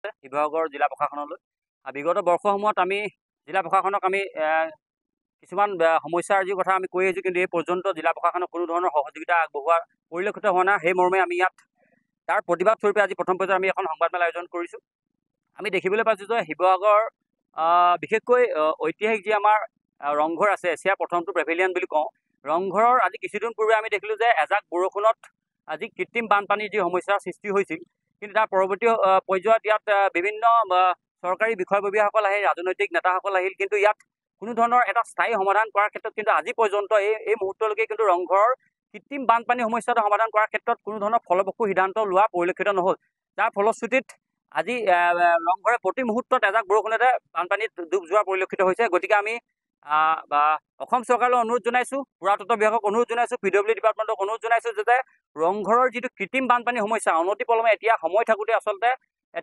আছে শিৱসাগৰ জিলা প্ৰশাসনলৈ। বিগত বৰ্ষসমূহত আমি জিলা প্ৰশাসনক আমি কিছুমান সমস্যাৰ যি কথা আমি কৈ আহিছোঁ, কিন্তু এই পৰ্যন্ত জিলা প্ৰশাসনক কোনো ধৰণৰ সহযোগিতা আগবঢ়োৱা পৰিলক্ষিত হোৱা নাই। সেই মৰ্মে আমি ইয়াত তাৰ প্ৰতিবাদ স্বৰূপে আজি প্ৰথম পৰ্যায়ত আমি এখন সংবাদমেল আয়োজন কৰিছোঁ। আমি দেখিবলৈ পাইছোঁ যে শিৱসাগৰ বিশেষকৈ ঐতিহাসিক যি আমাৰ ৰংঘৰ আছে, এছিয়াৰ প্ৰথমটো পেভিলিয়ন বুলি কওঁ, ৰংঘৰৰ আজি কিছুদিন পূৰ্বে আমি দেখিলোঁ যে এজাক বৰষুণত আজি কৃত্ৰিম বানপানীৰ যি সমস্যাৰ সৃষ্টি হৈছিল, কিন্তু তাৰ পৰৱৰ্তী পৰ্যায়ত ইয়াত বিভিন্ন চৰকাৰী বিষয়ববীয়াসকল আহিল, ৰাজনৈতিক নেতাসকল আহিল, কিন্তু ইয়াত কোনো ধৰণৰ এটা স্থায়ী সমাধান কৰাৰ ক্ষেত্ৰত কিন্তু আজি পৰ্যন্ত এই মুহূৰ্তলৈকে কিন্তু ৰংঘৰৰ কৃত্ৰিম বানপানী সমস্যাটো সমাধান কৰাৰ ক্ষেত্ৰত কোনো ধৰণৰ ফলপ্ৰসূ সিদ্ধান্ত লোৱা পৰিলক্ষিত নহ'ল। যাৰ ফলশ্ৰুতিত আজি ৰংঘৰে প্ৰতি মুহূৰ্তত এজাক বৰষুণতে বানপানীত ডুব যোৱা পৰিলক্ষিত হৈছে। গতিকে আমি অসম চৰকাৰলৈ অনুৰোধ জনাইছোঁ, পুৰাতত্ব বিভাগক অনুৰোধ জনাইছোঁ, PWD ডিপাৰ্টমেণ্টক অনুৰোধ জনাইছোঁ যাতে ৰংঘৰৰ যিটো কৃত্ৰিম বানপানী সমস্যা অনতিপলমে এতিয়া সময় থাকোঁতে আচলতে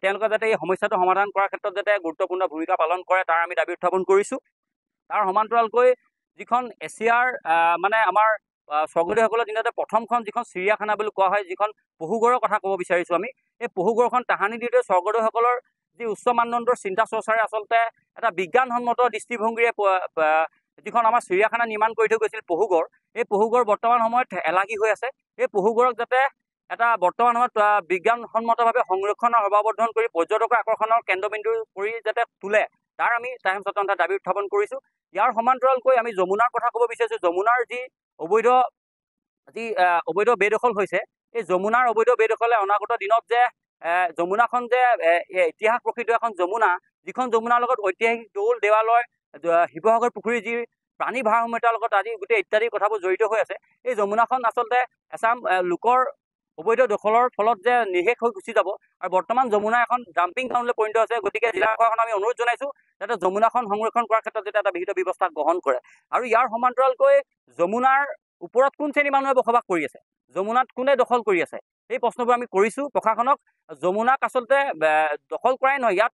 তেওঁলোকে যাতে এই সমস্যাটো সমাধান কৰাৰ ক্ষেত্ৰত যাতে গুৰুত্বপূৰ্ণ ভূমিকা পালন কৰে, তাৰ আমি দাবী উত্থাপন কৰিছোঁ। তাৰ সমান্তৰালকৈ যিখন এছিয়াৰ মানে আমাৰ স্বৰ্গদেউসকলৰ দিনতে প্ৰথমখন যিখন চিৰিয়াখানা বুলি কোৱা হয়, যিখন পহুগড়ৰ কথা ক'ব বিচাৰিছোঁ আমি, এই পহুগড়খন তাহানি দিওঁতে স্বৰ্গদেউসকলৰ যি উচ্চ মানদণ্ডৰ চিন্তা চৰ্চাৰে আচলতে এটা বিজ্ঞানসন্মত দৃষ্টিভংগীৰে যিখন আমাৰ চিৰিয়াখানা নিৰ্মাণ কৰি থৈ গৈছিল পহুগড়, এই পহুগড় বৰ্তমান সময়ত এলাগী হৈ আছে। এই পহুগড়ক যাতে এটা বৰ্তমান সময়ত বিজ্ঞানসন্মতভাৱে সংৰক্ষণ আৰু সৰ্বাৱৰ্ধন কৰি পৰ্যটকৰ আকৰ্ষণৰ কেন্দ্ৰবিন্দু কৰি যাতে তোলে, তাৰ আমি টাইম স্বতন্ত্ৰতা দাবী উত্থাপন কৰিছোঁ। ইয়াৰ সমান্তৰালকৈ আমি যমুনাৰ কথা ক'ব বিচাৰিছোঁ। যমুনাৰ যি অবৈধ বেদখল হৈছে, এই যমুনাৰ অবৈধ বেদখলে অনাগত দিনত যে যমুনাখন যে ইতিহাস প্ৰসিদ্ধ এখন যমুনা, যিখন যমুনাৰ লগত ঐতিহাসিক দৌল দেৱালয়, শিৱসাগৰ পুখুৰীৰ যি প্ৰাণী ভাৰসাম্যতাৰ লগত আজি গোটেই ইত্যাদি কথাবোৰ জড়িত হৈ আছে, এই যমুনাখন আচলতে এচাম লোকৰ অবৈধ দখলৰ ফলত যে নিশেষ হৈ গুচি যাব, আৰু বৰ্তমান যমুনা এখন ডাম্পিং গ্ৰাউণ্ডলৈ পৰিণত হৈছে। গতিকে জিলা প্ৰশাসনক আমি অনুৰোধ জনাইছোঁ যাতে যমুনাখন সংৰক্ষণ কৰাৰ ক্ষেত্ৰত যাতে এটা বিহিত ব্যৱস্থা গ্ৰহণ কৰে। আৰু ইয়াৰ সমান্তৰালকৈ যমুনাৰ ওপৰত কোন শ্ৰেণীৰ মানুহে বসবাস কৰি আছে, যমুনাত কোনে দখল কৰি আছে, এই প্ৰশ্নবোৰ আমি কৰিছোঁ প্ৰশাসনক। যমুনাক আচলতে দখল কৰাই নহয়, ইয়াত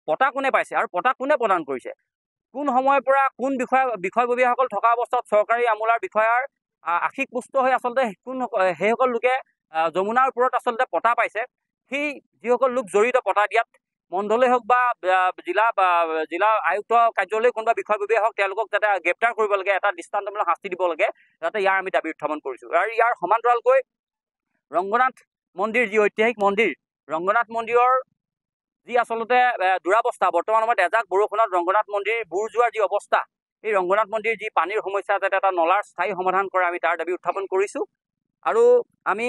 পটা কোনে পাইছে আৰু পটা কোনে প্ৰদান কৰিছে, কোন সময়ৰ পৰা কোন বিষয়ববীয়াসকল থকা অৱস্থাত চৰকাৰী আমোলাৰ বিষয়াৰ আশিক পুষ্ট হৈ আচলতে সেইসকল লোকে যমুনাৰ ওপৰত আচলতে পটা পাইছে, সেই যিসকল লোক জড়িত পটা দিয়াত, মণ্ডলেই হওক বা জিলা আয়ুক্ত কাৰ্যালয় কোনোবা বিষয়ববীয়া হওক, তেওঁলোকক যাতে গ্ৰেপ্তাৰ কৰিব লাগে, এটা দৃষ্টান্তমূলক শাস্তি দিব লাগে, যাতে ইয়াৰ আমি দাবী উত্থাপন কৰিছোঁ। আৰু ইয়াৰ সমান্তৰালকৈ ৰংগনাথ মন্দিৰ, যি ঐতিহাসিক মন্দিৰ, ৰংগনাথ মন্দিৰৰ যি আচলতে দুৰাৱস্থা, বৰ্তমান সময়ত এজাক বৰষুণত ৰংগনাথ মন্দিৰ বুৰ যোৱাৰ যি অৱস্থা, এই ৰংগনাথ মন্দিৰ যি পানীৰ সমস্যা, যাতে এটা নলাৰ স্থায়ী সমাধান কৰে, আমি তাৰ দাবী উত্থাপন কৰিছোঁ। আৰু আমি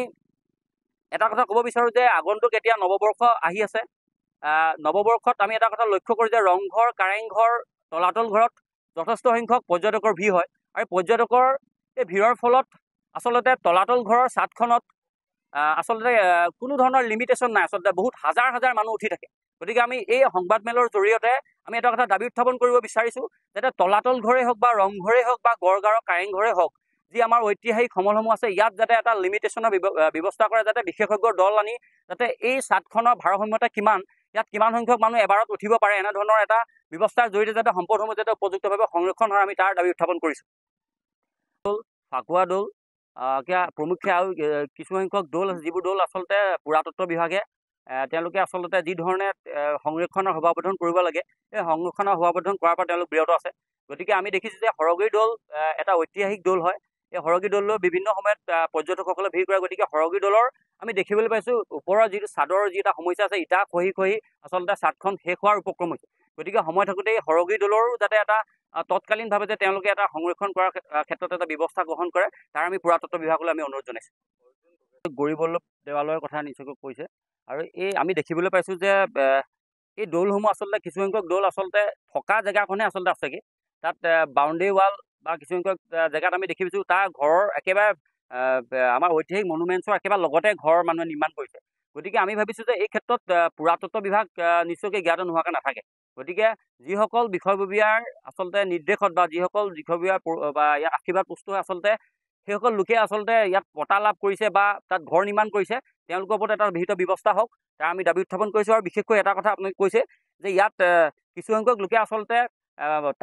এটা কথা ক'ব বিচাৰোঁ যে আগন্তুক এতিয়া নৱবৰ্ষ আহি আছে। নৱবৰ্ষত আমি এটা কথা লক্ষ্য কৰোঁ যে ৰংঘৰ, কাৰেংঘৰ, তলাতল ঘৰত যথেষ্ট সংখ্যক পৰ্যটকৰ ভিৰ হয়, আৰু পৰ্যটকৰ এই ভিৰৰ ফলত আচলতে তলাতল ঘৰৰ ছাদখনত আচলতে কোনো ধৰণৰ লিমিটেশ্যন নাই, আচলতে বহুত হাজাৰ হাজাৰ মানুহ উঠি থাকে। গতিকে আমি এই সংবাদমেলৰ জৰিয়তে আমি এটা কথা দাবী উত্থাপন কৰিব বিচাৰিছোঁ, যাতে তলাতল ঘৰেই হওক বা ৰংঘৰেই হওক বা গড়গাঁৱৰ কাৰেংঘৰেই হওক, যি আমাৰ ঐতিহাসিক সমলসমূহ আছে, ইয়াত যাতে এটা লিমিটেশ্যনৰ ব্যৱস্থা কৰে, যাতে বিশেষজ্ঞৰ দল আনি যাতে এই ছাদখনৰ ভাৰসাম্যতা কিমান, ইয়াত কিমান সংখ্যক মানুহ এবাৰত উঠিব পাৰে, এনেধৰণৰ এটা ব্যৱস্থাৰ জৰিয়তে যাতে সম্পদসমূহ যাতে উপযুক্তভাৱে সংৰক্ষণ হয়, আমি তাৰ দাবী উত্থাপন কৰিছোঁ। ফাকুৱা দৌল প্ৰমুখ্যে আৰু কিছুসংখ্যক দৌল আছে, যিবোৰ দৌল আচলতে পুৰাতত্ব বিভাগে তেওঁলোকে আচলতে যি ধৰণে সংৰক্ষণৰ সভাৱৰ্ধন কৰিব লাগে, এই সংৰক্ষণৰ সভাৱৰ্ধন কৰাৰ পৰা তেওঁলোক বিৰত আছে। গতিকে আমি দেখিছোঁ যে সৰগী দৌল এটা ঐতিহাসিক দৌল হয়, এই সৰগী দৌললৈ বিভিন্ন সময়ত পৰ্যটকসকলে ভিৰ কৰে। গতিকে সৰগী দৌলৰ আমি দেখিবলৈ পাইছোঁ ওপৰৰ যিটো ছাদৰ যি এটা সমস্যা আছে, ইটা খহি খহি আচলতে ছাদখন শেষ হোৱাৰ উপক্ৰম হৈছে। গতিকে সময় থাকোঁতে এই সৰগী দৌলৰো যাতে এটা তৎকালীনভাৱে যে তেওঁলোকে এটা সংৰক্ষণ কৰাৰ ক্ষেত্ৰত এটা ব্যৱস্থা গ্ৰহণ কৰে, তাৰ আমি পুৰাতত্ব বিভাগলৈ আমি অনুৰোধ জনাইছোঁ। গৌৰীবল্লভ দেৱালয়ৰ কথা নিশ্চয়কৈ কৈছে, আৰু আমি দেখিবলৈ পাইছোঁ যে এই দৌলসমূহ আচলতে কিছুসংখ্যক দৌল আচলতে থকা জেগাখনে আচলতে আছেগৈ, তাত বাউণ্ডেৰী ৱাল বা কিছুসংখ্যক জেগাত আমি দেখি পাইছোঁ তাৰ ঘৰৰ একেবাৰে আমাৰ ঐতিহাসিক মনুমেণ্টছৰ একেবাৰে লগতে ঘৰ মানুহে নিৰ্মাণ কৰিছে। গতিকে আমি ভাবিছোঁ যে এই ক্ষেত্ৰত পুৰাতত্ব বিভাগ নিশ্চয়কৈ জ্ঞাত নোহোৱাকৈ নাথাকে। গতিকে যিসকল বিষয়ববীয়াৰ আচলতে নিৰ্দেশত বা যিসকল বিষয়ববীয়াৰ বা ইয়াত আশীৰ্বাদ পুষ্ট হৈ আচলতে সেইসকল লোকে আচলতে ইয়াত পটা লাভ কৰিছে বা তাত ঘৰ নিৰ্মাণ কৰিছে, তেওঁলোকৰ ওপৰত এটা বিহিত ব্যৱস্থা হওক, তাৰ আমি দাবী উত্থাপন কৰিছোঁ। আৰু বিশেষকৈ এটা কথা আপুনি কৈছে যে ইয়াত কিছুসংখ্যক লোকে আচলতে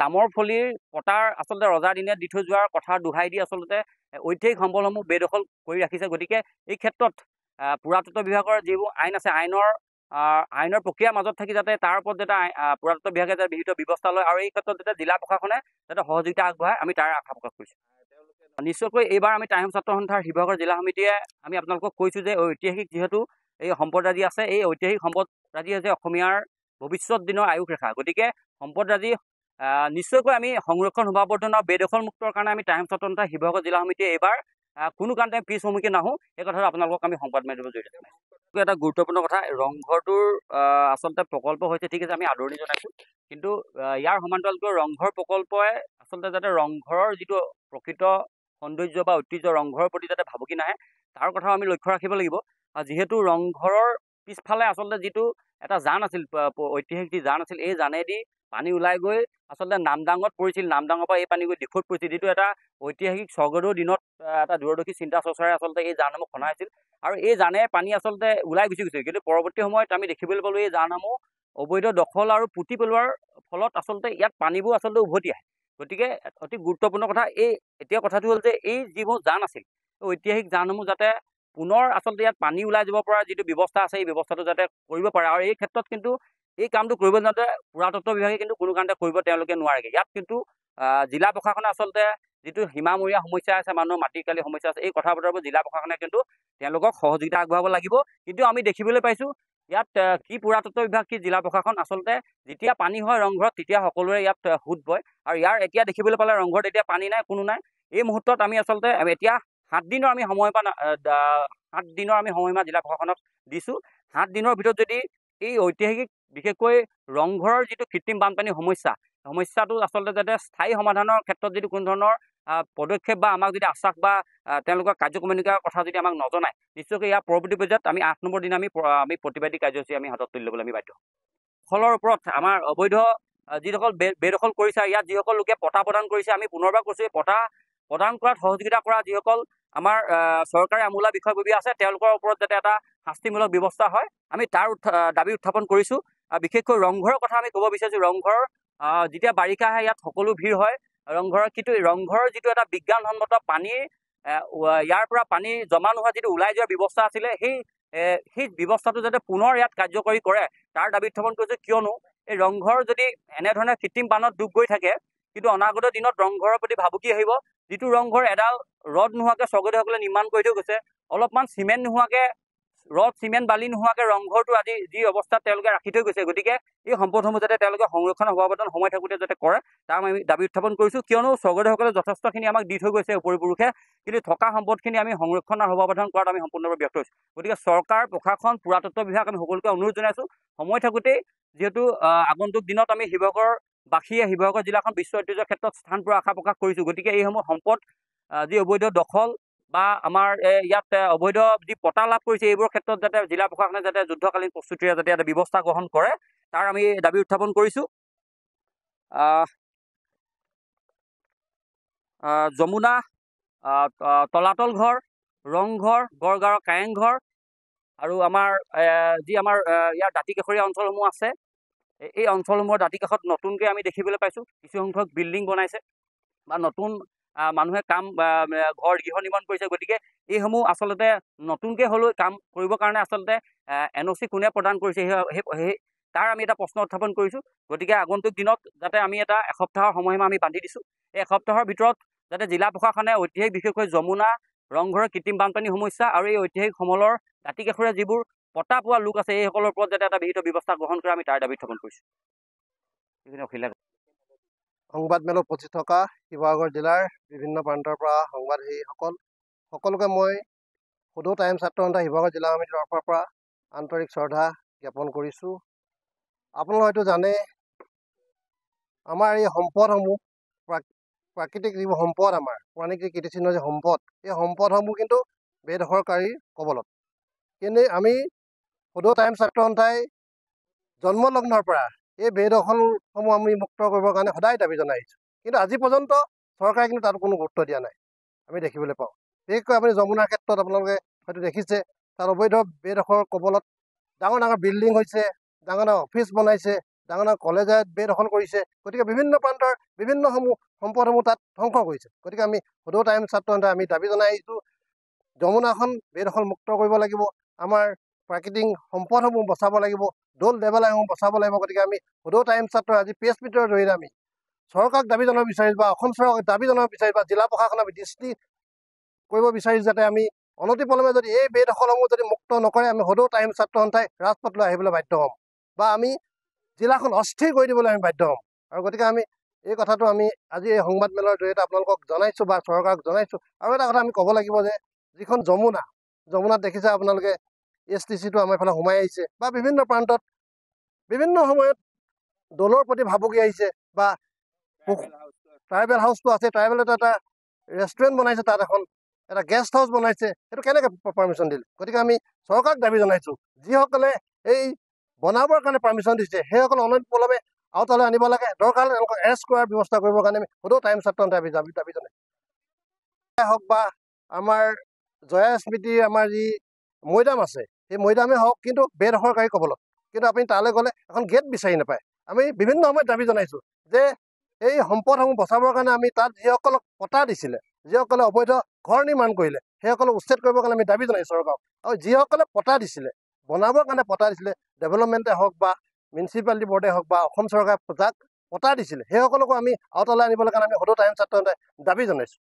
তামৰ ফলিৰ পটাৰ আচলতে ৰজাৰ দিনে দি থৈ যোৱাৰ কথা দোহাই দি আচলতে ঐতিহাসিক সম্পদসমূহ বেদখল কৰি ৰাখিছে। গতিকে এই ক্ষেত্ৰত পুৰাতত্ব বিভাগৰ যিবোৰ আইন আছে, আইনৰ আইনৰ প্ৰক্ৰিয়াৰ মাজত থাকি যাতে তাৰ ওপৰত যাতে পুৰাতত্ব বিভাগে যাতে বিহিত ব্যৱস্থা লয় আৰু এই ক্ষেত্ৰত যাতে জিলা প্ৰশাসনে যাতে সহযোগিতা আগবঢ়ায় আমি তাৰ আশা প্ৰকাশ কৰিছোঁ। নিশ্চয়কৈ এইবাৰ আমি টাইম ছাত্ৰ সন্থাৰ শিৱসাগৰ জিলা সমিতিয়ে আমি আপোনালোকক কৈছোঁ যে ঐতিহাসিক যিহেতু এই সম্পদৰাজি আছে, এই ঐতিহাসিক সম্পদৰাজি হৈছে অসমীয়াৰ ভৱিষ্যত দিনৰ আয়ুস ৰেখা। গতিকে সম্পদৰাজি নিশ্চয়কৈ আমি সংৰক্ষণ সমাবৰ্ধন আৰু বেদখল মুক্তৰ কাৰণে আমি টাইম ছাত্ৰ সন্থা শিৱসাগৰ জিলা সমিতিয়ে এইবাৰ কোনো কাৰণতে পিছ হুমুকি নাহোঁ, এই কথাটো আপোনালোকক আমি সংবাদ মাধ্যমৰ জৰিয়তে জনাইছোঁ। এটা গুৰুত্বপূৰ্ণ কথা, ৰংঘৰটোৰ আচলতে প্ৰকল্প হৈছে ঠিক আছে, আমি আদৰণি জনাইছোঁ, কিন্তু ইয়াৰ সমান্তৰালকৈ ৰংঘৰ প্ৰকল্পই আচলতে যাতে ৰংঘৰৰ যিটো প্ৰকৃত সৌন্দৰ্য বা ঐতিহ্য ৰংঘৰৰ প্ৰতি যাতে ভাবুকি নাহে তাৰ কথাও আমি লক্ষ্য ৰাখিব লাগিব। যিহেতু ৰংঘৰৰ পিছফালে আচলতে যিটো এটা জান আছিল, ঐতিহাসিক যি জান আছিল, এই জানেদি পানী ওলাই গৈ আচলতে নামদাঙত পৰিছিল, নামদাঙৰ পৰা এই পানী গৈ দিখৌত পৰিছিল, যিটো এটা ঐতিহাসিক স্বৰ্গদেউৰ দিনত এটা দূৰদৰ্শী চিন্তা চৰ্চাৰে আচলতে এই জানসমূহ খন্দাইছিল আৰু এই জানে পানী আচলতে ওলাই গুচি গৈছিল। কিন্তু পৰৱৰ্তী সময়ত আমি দেখিবলৈ পালোঁ এই জানসমূহ অবৈধ দখল আৰু পুতি পেলোৱাৰ ফলত আচলতে ইয়াত পানীবোৰ আচলতে উভতি আহে। গতিকে অতি গুৰুত্বপূৰ্ণ কথা, এতিয়া কথাটো হ'ল যে এই যিবোৰ জান আছিল, ঐতিহাসিক জানসমূহ যাতে পুনৰ আচলতে ইয়াত পানী ওলাই যাব পৰা যিটো ব্যৱস্থা আছে, এই ব্যৱস্থাটো যাতে কৰিব পাৰে। আৰু এই ক্ষেত্ৰত কিন্তু এই কামটো কৰিব যাওঁতে পুৰাতত্ব বিভাগে কিন্তু কোনো কাৰণতে কৰিব তেওঁলোকে নোৱাৰেগৈ। ইয়াত কিন্তু জিলা প্ৰশাসনে আচলতে যিটো সীমামূৰীয়া সমস্যা আছে, মানুহৰ মাটি কালি সমস্যা আছে, এই কথা বতৰাবোৰ জিলা প্ৰশাসনে কিন্তু তেওঁলোকক সহযোগিতা আগবঢ়াব লাগিব। কিন্তু আমি দেখিবলৈ পাইছোঁ ইয়াত কি পুৰাতত্ব বিভাগ কি জিলা প্ৰশাসন, আচলতে যেতিয়া পানী হয় ৰংঘৰত তেতিয়া সকলোৰে ইয়াত সোঁত বয়। আৰু ইয়াৰ এতিয়া দেখিবলৈ পালে ৰংঘৰত এতিয়া পানী নাই, কোনো নাই। এই মুহূৰ্তত আমি আচলতে এতিয়া 7 দিনৰ আমি সময়সীমা জিলা প্ৰশাসনক দিছোঁ। 7 দিনৰ ভিতৰত যদি এই ঐতিহাসিক বিশেষকৈ ৰংঘৰৰ যিটো কৃত্ৰিম বানপানীৰ সমস্যাটো আচলতে যাতে স্থায়ী সমাধানৰ ক্ষেত্ৰত যদি কোনো ধৰণৰ পদক্ষেপ বা আমাক যদি আশ্বাস বা তেওঁলোকৰ কাৰ্যক্ৰমণিকাৰ কথা যদি আমাক নজনায়, নিশ্চয়কৈ ইয়াৰ পৰৱৰ্তী পৰ্যায়ত আমি 8 নম্বৰ দিনা আমি প্ৰতিবাদী কাৰ্যসূচী আমি হাতত তুলি ল'বলৈ আমি বাধ্য। দখলৰ ওপৰত আমাৰ অবৈধ যিসকল বেদখল কৰিছে, ইয়াত যিসকল লোকে পটা প্ৰদান কৰিছে, আমি পুনৰবাৰ কৈছোঁ এই পটা প্ৰদান কৰাত সহযোগিতা কৰা যিসকল আমাৰ চৰকাৰী আমোলা বিষয়ববীয়া আছে তেওঁলোকৰ ওপৰত যাতে এটা শাস্তিমূলক ব্যৱস্থা হয়, আমি তাৰ দাবী উত্থাপন কৰিছোঁ। বিশেষকৈ ৰংঘৰৰ কথা আমি ক'ব বিচাৰিছোঁ। ৰংঘৰ যেতিয়া বাৰিষা আহে ইয়াত সকলো ভিৰ হয় ৰংঘৰৰ, কিন্তু ৰংঘৰৰ যিটো এটা বিজ্ঞানসন্মত পানীৰ ইয়াৰ পৰা পানী জমা নোহোৱা যিটো ওলাই যোৱাৰ ব্যৱস্থা আছিলে, সেই ব্যৱস্থাটো যাতে পুনৰ ইয়াত কাৰ্যকৰী কৰে তাৰ দাবী উত্থাপন কৰিছোঁ। কিয়নো এই ৰংঘৰ যদি এনেধৰণে কৃত্ৰিম বানত ডুব গৈ থাকে, কিন্তু অনাগত দিনত ৰংঘৰৰ প্ৰতি ভাবুকি আহিব। যিটো ৰংঘৰ এডাল ৰদ নোহোৱাকৈ স্বৰ্গদেউসকলে নিৰ্মাণ কৰি থৈ গৈছে, অলপমান চিমেণ্ট নোহোৱাকৈ, ৰদ চিমেণ্ট বালি নোহোৱাকৈ ৰংঘৰটো আজি যি অৱস্থাত তেওঁলোকে ৰাখি থৈ গৈছে, গতিকে এই সম্পদসমূহ যাতে তেওঁলোকে সংৰক্ষণ সমাৱৰ্তন সময় থাকোঁতে যাতে কৰে তাৰ আমি দাবী উত্থাপন কৰিছোঁ। কিয়নো স্বৰ্গদেউসকলে যথেষ্টখিনি আমাক দি থৈ গৈছে উপৰিপুৰুষে, কিন্তু থকা সম্পদখিনি আমি সংৰক্ষণ আৰু সমাৱৰ্তন কৰাত আমি সম্পূৰ্ণৰূপে ব্যৰ্থ হৈছোঁ। গতিকে চৰকাৰ, প্ৰশাসন, পুৰাতত্ব বিভাগ আমি সকলোকে অনুৰোধ জনাইছোঁ, সময় থাকোঁতেই যিহেতু আগন্তুক দিনত আমি শিৱসাগৰবাসীয়ে শিৱসাগৰ জিলাখন বিশ্ব ঐতিহ্যৰ ক্ষেত্ৰত স্থান পোৱাৰ আশা প্ৰকাশ কৰিছোঁ। গতিকে এইসমূহ সম্পদ যি অবৈধ দখল বা আমাৰ ইয়াত অবৈধ যি পটা লাভ কৰিছে, এইবোৰৰ ক্ষেত্ৰত যাতে জিলা প্ৰশাসনে যাতে যুদ্ধকালীন প্ৰস্তুতিৰে যাতে এটা ব্যৱস্থা গ্ৰহণ কৰে তাৰ আমি দাবী উত্থাপন কৰিছোঁ। যমুনা, তলাতল ঘৰ, ৰংঘৰ, গড়গাঁৱৰ কাৰেংঘৰ আৰু আমাৰ যি আমাৰ ইয়াৰ দাঁতিকাষৰীয়া অঞ্চলসমূহ আছে, এই অঞ্চলসমূহৰ দাঁতিকাষত নতুনকৈ আমি দেখিবলৈ পাইছোঁ কিছুসংখ্যক বিল্ডিং বনাইছে বা নতুন মানুহে ঘৰ গৃহ নিৰ্মাণ কৰিছে। গতিকে এইসমূহ আচলতে নতুনকৈ হ'লেও কাম কৰিবৰ কাৰণে আচলতে NOC কোনে প্ৰদান কৰিছে সেই তাৰ আমি এটা প্ৰশ্ন উত্থাপন কৰিছোঁ। গতিকে আগন্তুক দিনত যাতে আমি এটা এসপ্তাহৰ সময়সীমা আমি বান্ধি দিছোঁ, এই এসপ্তাহৰ ভিতৰত যাতে জিলা প্ৰশাসনে ঐতিহাসিক বিশেষকৈ যমুনা, ৰংঘৰৰ কৃত্ৰিম বানপানীৰ সমস্যা আৰু এই ঐতিহাসিক সমলৰ দাঁতিকাষৰীয়া যিবোৰ পটা পোৱা লোক আছে এইসকলৰ ওপৰত যাতে এটা বিহিত ব্যৱস্থা গ্ৰহণ কৰে আমি তাৰ দাবী উত্থাপন কৰিছোঁ। সংবাদমেলত উপস্থিত থকা শিৱসাগৰ জিলাৰ বিভিন্ন প্ৰান্তৰ পৰা সংবাদসেৱীসকল সকলোকে মই সদৌ টাইম ছাত্ৰ সন্থা শিৱসাগৰ জিলা সমিতিৰ তৰফৰ পৰা আন্তৰিক শ্ৰদ্ধা জ্ঞাপন কৰিছোঁ। আপোনালোকে হয়তো জানে আমাৰ এই সম্পদসমূহ, প্ৰাকৃতিক যিবোৰ সম্পদ, আমাৰ পৌৰাণিক যি কীৰ্তিচিহ্ন যি সম্পদ, এই সম্পদসমূহ কিন্তু বেদখলকাৰীৰ কবলত। কিন্তু আমি সদৌ টাইম ছাত্ৰ সন্থাই জন্মলগ্নৰ পৰা এই বেদখলসমূহ আমি মুক্ত কৰিবৰ কাৰণে সদায় দাবী জনাই আহিছোঁ, কিন্তু আজি পৰ্যন্ত চৰকাৰে কিন্তু তাত কোনো গুৰুত্ব দিয়া নাই, আমি দেখিবলৈ পাওঁ। বিশেষকৈ আপুনি যমুনাৰ ক্ষেত্ৰত আপোনালোকে হয়তো দেখিছে, তাত অবৈধ বেদখলৰ কবলত ডাঙৰ ডাঙৰ বিল্ডিং হৈছে, ডাঙৰ ডাঙৰ অফিচ বনাইছে, ডাঙৰ ডাঙৰ কলেজে বেদখল কৰিছে। গতিকে বিভিন্ন প্ৰান্তৰ সম্পদসমূহ তাত ধ্বংস কৰিছে। গতিকে আমি সদৌ টাইম ছাত্ৰ সন্থাই আমি দাবী জনাই আহিছোঁ, যমুনাখন বেদখল মুক্ত কৰিব লাগিব। আমাৰ প্ৰাকৃতিক সম্পদসমূহ বচাব লাগিব, দৌল দেৱালয়সমূহ বচাব লাগিব। গতিকে আমি সদৌ টাইম ছাত্ৰ আজি প্ৰেছ মিটৰ জৰিয়তে আমি চৰকাৰক দাবী জনাব বিচাৰিছোঁ বা অসম চৰকাৰক দাবী জনাব বিচাৰিছোঁ বা জিলা প্ৰশাসনক দৃষ্টি কৰিব বিচাৰিছোঁ যাতে আমি অনতিপলমে যদি এই বেদখলসমূহ যদি মুক্ত নকৰে আমি সদৌ টাইম ছাত্ৰ সন্থাই ৰাজপথলৈ আহিবলৈ বাধ্য হ'ম বা আমি জিলাখন অস্থিৰ কৰি দিবলৈ আমি বাধ্য হ'ম। আৰু গতিকে আমি এই কথাটো আমি আজি এই সংবাদ মেলৰ জৰিয়তে আপোনালোকক জনাইছোঁ বা চৰকাৰক জনাইছোঁ। আৰু এটা কথা আমি ক'ব লাগিব যে যিখন যমুনাত দেখিছে আপোনালোকে STCটো আমাৰ ফালে সোমাই আহিছে বা বিভিন্ন প্ৰান্তত বিভিন্ন সময়ত দলৰ প্ৰতি ভাবুকি আহিছে বা ট্ৰাইবেল হাউচটো আছে, ট্ৰাইবেলত এটা ৰেষ্টুৰেণ্ট বনাইছে, তাত এখন এটা গেষ্ট হাউচ বনাইছে, সেইটো কেনেকৈ পাৰ্মিশ্যন দিলে? গতিকে আমি চৰকাৰক দাবী জনাইছোঁ যিসকলে এই বনাবৰ কাৰণে পাৰ্মিশ্যন দিছে সেইসকল অনতিপলমে আওতালৈ আনিব লাগে, দৰকাৰ হ'লে তেওঁলোকক এৰেষ্ট কৰাৰ ব্যৱস্থা কৰিবৰ কাৰণে আমি সদৌ টাইম ছাত্ৰ সন্থাই দাবী জনাইছোঁ। হওক বা আমাৰ জয়া স্মৃতিৰ আমাৰ যি মৈদাম আছে সেই মৈদামেই হওক, কিন্তু বেদখলকাৰী কবলত কিন্তু আপুনি তালৈ গ'লে এখন গেট বিচাৰি নাপায়। আমি বিভিন্ন সময়ত দাবী জনাইছোঁ যে এই সম্পদসমূহ বচাবৰ কাৰণে আমি তাত যিসকলক পতা দিছিলে, যিসকলে অবৈধ ঘৰ নিৰ্মাণ কৰিলে সেইসকলক উচ্ছেদ কৰিবৰ কাৰণে আমি দাবী জনাইছোঁ চৰকাৰক। আৰু যিসকলে পতা দিছিলে, বনাবৰ কাৰণে পতা দিছিলে, ডেভেলপমেণ্টে হওক বা মিউনিচিপালিটি বৰ্ডে হওক বা অসম চৰকাৰে যাক পতা দিছিলে সেইসকলকো আমি আওতালৈ আনিবলৈ কাৰণে আমি সদৌ টাইম ছাত্ৰ সন্থাই দাবী জনাইছোঁ।